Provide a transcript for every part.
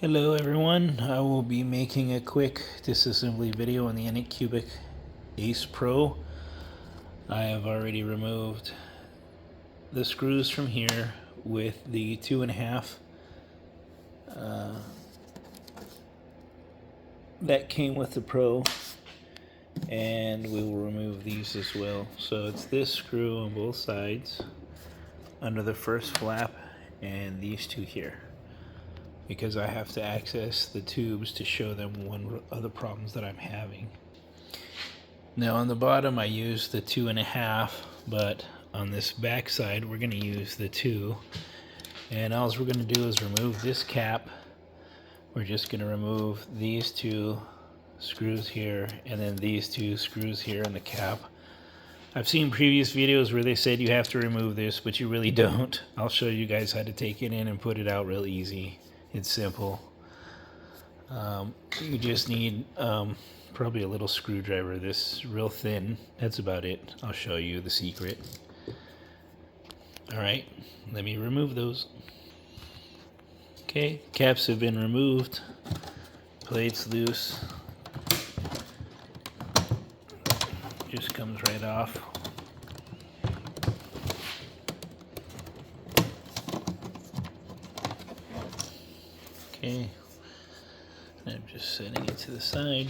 Hello everyone, I will be making a quick disassembly video on the Anycubic Ace Pro. I have already removed the screws from here with the 2.5 that came with the Pro, and we will remove these as well. So it's this screw on both sides under the first flap and these two here, because I have to access the tubes to show them one of the problems that I'm having. Now on the bottom I use the 2.5, but on this back side we're going to use the 2. And all we're going to do is remove this cap. We're just going to remove these two screws here and then these two screws here in the cap. I've seen previous videos where they said you have to remove this, but you really don't. I'll show you guys how to take it in and put it out real easy. It's simple. You just need probably a little screwdriver, this real thin. That's about it. I'll show you the secret. Alright, let me remove those. Okay, caps have been removed. Plate's loose. Just comes right off. Okay, I'm just setting it to the side.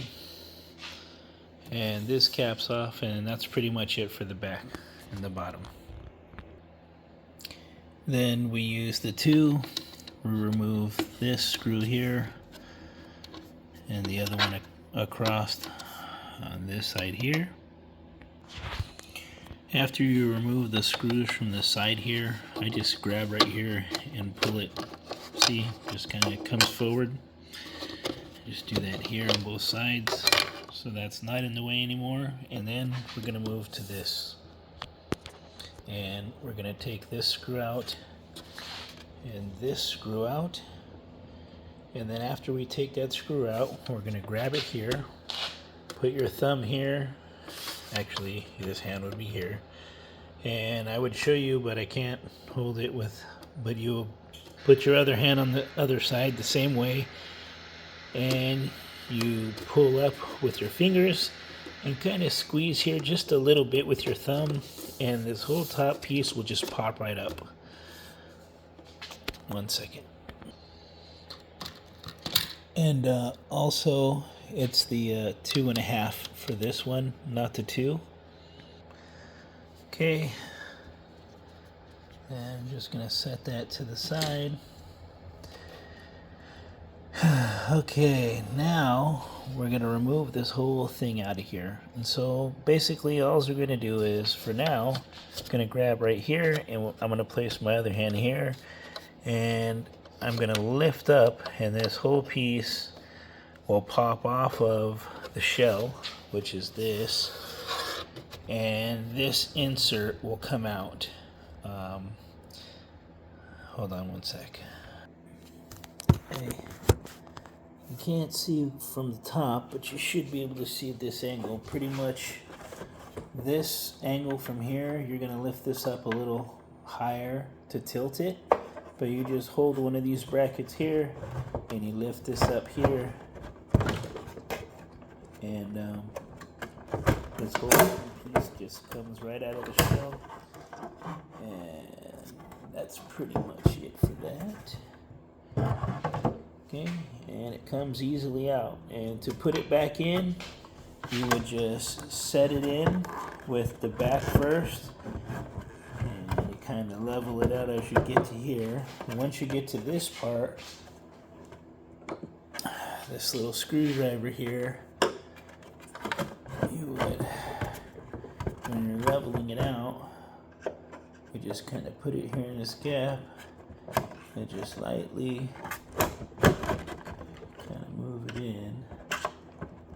And this cap's off, and that's pretty much it for the back and the bottom. Then we use the 2. We remove this screw here and the other one across on this side here. After you remove the screws from the side here, I just grab right here and pull it. See, just kind of comes forward. Just do that here on both sides, so that's not in the way anymore. And then we're going to move to this, and we're going to take this screw out and this screw out. And then after we take that screw out, we're going to grab it here, put your thumb here. Actually, this hand would be here, and I would show you, but I can't hold it with, but you put your other hand on the other side the same way, and you pull up with your fingers and kind of squeeze here just a little bit with your thumb, and this whole top piece will just pop right up. 1 second. And also it's the 2.5 for this one, not the 2. Okay, and I'm just gonna set that to the side. Okay, now we're gonna remove this whole thing out of here. And so basically all we're gonna do is, for now, I'm gonna grab right here, and I'm gonna place my other hand here, and I'm gonna lift up, and this whole piece will pop off of the shell, which is this, and this insert will come out. Hold on 1 sec. Okay. You can't see from the top, but you should be able to see this angle. Pretty much this angle from here, you're gonna lift this up a little higher to tilt it, but you just hold one of these brackets here and you lift this up here, and this whole piece just comes right out of the shell, and that's pretty much it for that. Okay, and it comes easily out. And to put it back in, you would just set it in with the back first, and you kind of level it out as you get to here. And once you get to this part, this little screwdriver here, you would, when you're leveling it out, you just kind of put it here in this gap and just lightly kind of move it in,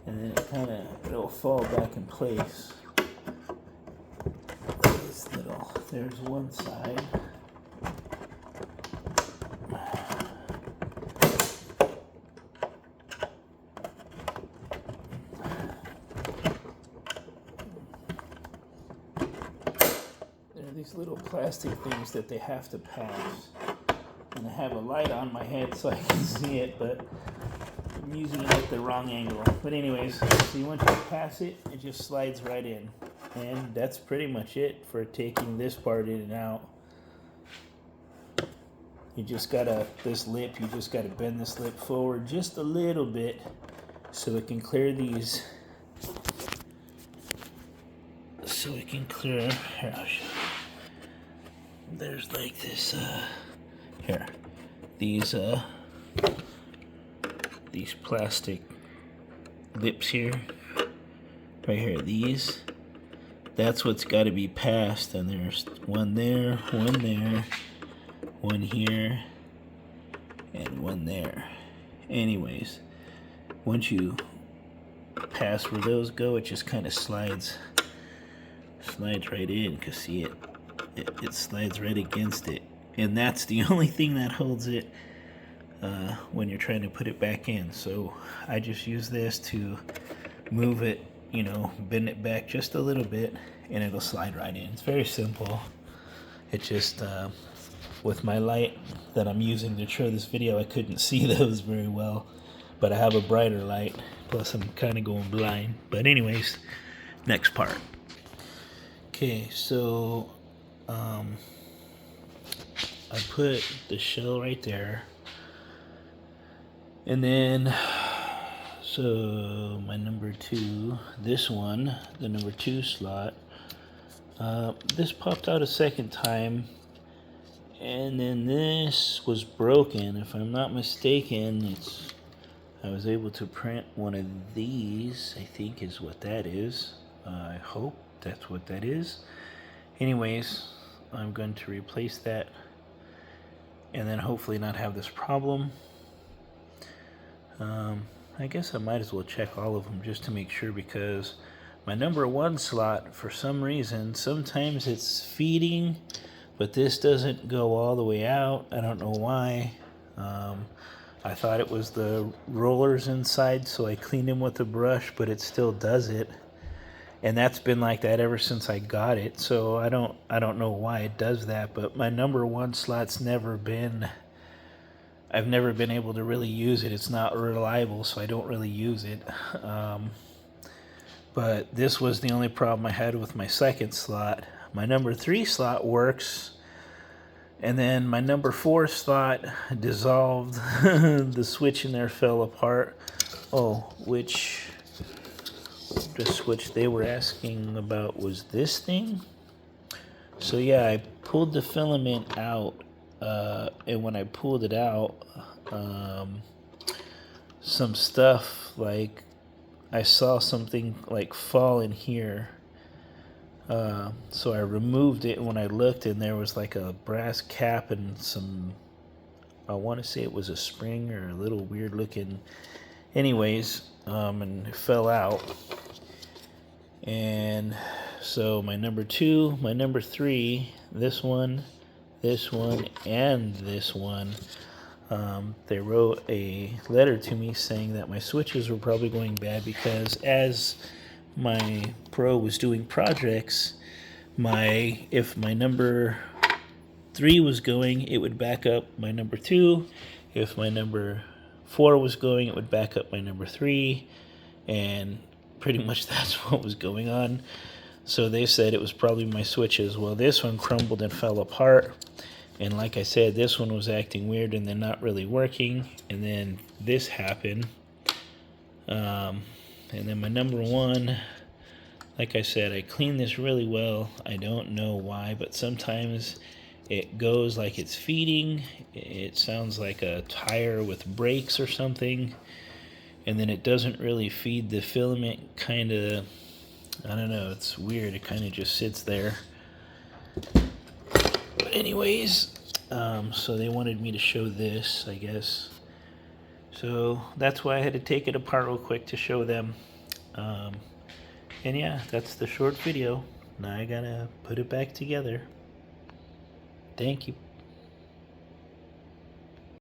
and then it'll fall back in place. This little, there's one side. There are these little plastic things that they have to pass, And I have a light on my head so I can see it, but I'm using it at the wrong angle. But anyways, see, once you pass it, it just slides right in. And that's pretty much it for taking this part in and out. You just gotta, this lip, you just gotta bend this lip forward just a little bit so it can clear these. So it can clear, here, I'll show you. There's like this, here, these plastic lips here, right here, these. That's what's got to be passed, and there's one there, one here, and one there. Anyways, once you pass where those go, it just kind of slides right in, because see it slides right against it, and that's the only thing that holds it when you're trying to put it back in. So I just use this to move it, you know, bend it back just a little bit, and it'll slide right in. It's very simple. It just with my light that I'm using to show this video, I couldn't see those very well, but I have a brighter light, plus I'm kind of going blind. But anyways, next part. Okay, so I put the shell right there, and then so my number 2, this one, the number 2 slot, this popped out a second time, and then this was broken. If I'm not mistaken, I was able to print one of these, I think is what that is. I hope that's what that is. Anyways, I'm going to replace that and then hopefully not have this problem. I guess I might as well check all of them just to make sure, because my number 1 slot, for some reason, sometimes it's feeding, but this doesn't go all the way out. I don't know why. I thought it was the rollers inside, so I cleaned them with a brush, but it still does it. And that's been like that ever since I got it. So I don't know why it does that, but my number 1 slot's I've never been able to really use it. It's not reliable, so I don't really use it. But this was the only problem I had with my 2nd slot. My number 3 slot works, and then my number 4 slot dissolved. The switch in there fell apart. Oh, the switch they were asking about was this thing. So yeah, I pulled the filament out, and when I pulled it out, some stuff, like I saw something like fall in here, so I removed it, and when I looked, and there was like a brass cap and some, I want to say it was a spring or a little weird looking, anyways, and it fell out. And so my number 2, my number 3, this one, and this one, they wrote a letter to me saying that my switches were probably going bad, because as my Pro was doing projects, if my number 3 was going, it would back up my number 2. If my number 4 was going, it would back up my number 3, and pretty much that's what was going on. So they said it was probably my switches. Well, this one crumbled and fell apart, and like I said, this one was acting weird and then not really working, and then this happened. And then my number 1, like I said, I cleaned this really well. I don't know why, but sometimes it goes like it's feeding. It sounds like a tire with brakes or something, and then it doesn't really feed the filament, kind of, I don't know, it's weird. It kind of just sits there. But anyways, so they wanted me to show this, I guess. So that's why I had to take it apart real quick to show them. And yeah, that's the short video. Now I gotta put it back together. Thank you.